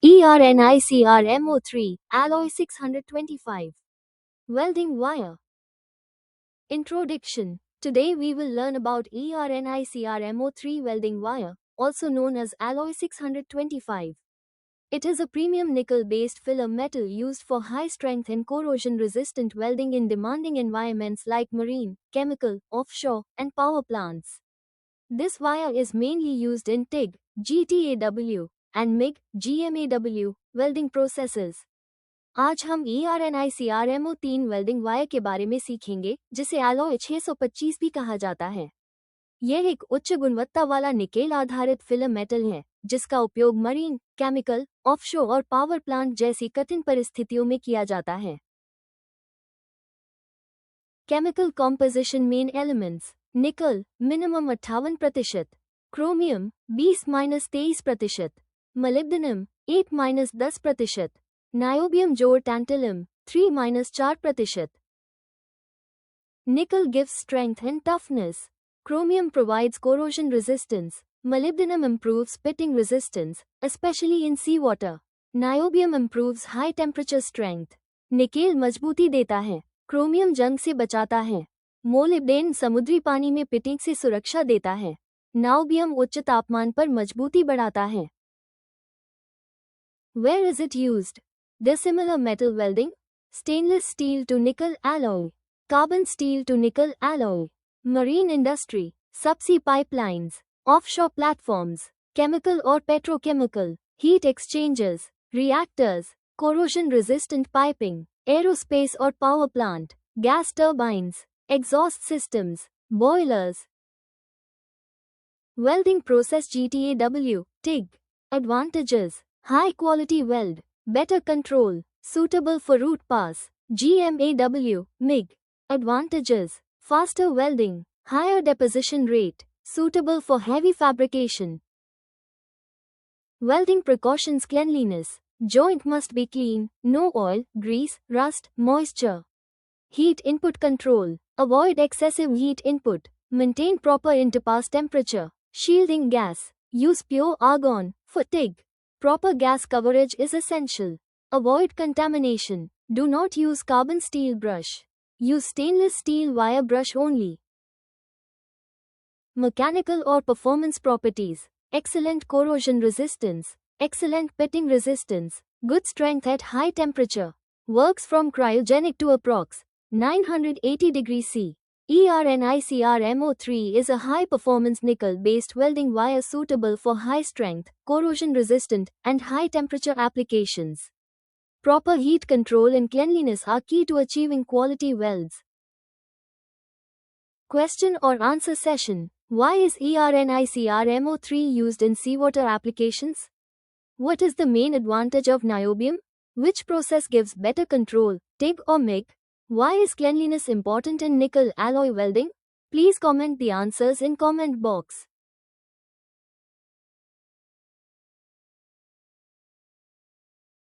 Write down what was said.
ERNICRMO3, Alloy 625. Welding wire. Introduction. Today we will learn about ERNICRMO3 welding wire, also known as Alloy 625. It is a premium nickel-based filler metal used for high-strength and corrosion-resistant welding in demanding environments like marine, chemical, offshore, and power plants. This wire is mainly used in TIG, GTAW, and MIG, GMAW, welding processes. आज हम ERNICRMO3 welding wire के बारे में सीखेंगे, जिसे alloy 625 भी कहा जाता है। यह एक उच्च गुणवत्ता वाला निकेल आधारित फिलर मेटल है, जिसका उपयोग मरीन, केमिकल, ऑफशोर और पावर प्लांट जैसी कठिन परिस्थितियों में किया जाता है। केमिकल कॉम्पोजिशन मेन एलिमेंट्स: निकल मिनिमम 58%, क्रोमियम 20-23%, मोलिब्डेनम 8-10%, नायोबियम जोड़ tantalum 3-4%. Nickel gives strength and toughness. Chromium provides corrosion resistance. Molybdenum improves pitting resistance, especially in seawater. Niobium improves high temperature strength. Nickel मजबूती देता है. Chromium जंग से बचाता है. मोलिब्डेन समुद्री पानी में पिटिंग से सुरक्षा देता है. नायोबियम उच्च तापमान पर मजबूती बढ़ाता है. Where is it used? Dissimilar metal welding, stainless steel to nickel alloy, carbon steel to nickel alloy, marine industry, subsea pipelines, offshore platforms, chemical or petrochemical, heat exchangers, reactors, corrosion-resistant piping, aerospace or power plant, gas turbines, exhaust systems, boilers. Welding process GTAW, TIG. Advantages: high quality weld, better control, suitable for root pass. GMAW, MIG. Advantages: faster welding, higher deposition rate, suitable for heavy fabrication. Welding precautions: cleanliness. Joint must be clean, no oil, grease, rust, moisture. Heat input control. Avoid excessive heat input. Maintain proper interpass temperature. Shielding gas. Use pure argon for TIG. Proper gas coverage is essential. Avoid contamination. Do not use carbon steel brush. Use stainless steel wire brush only. Mechanical or performance properties: excellent corrosion resistance, excellent pitting resistance, good strength at high temperature. Works from cryogenic to approx. 980 degrees C. ERNICRMO3 is a high-performance nickel-based welding wire suitable for high-strength, corrosion-resistant, and high-temperature applications. Proper heat control and cleanliness are key to achieving quality welds. Question or answer session: why is ERNICRMO3 used in seawater applications? What is the main advantage of niobium? Which process gives better control, TIG or MIG? Why is cleanliness important in nickel alloy welding? Please comment the answers in comment box.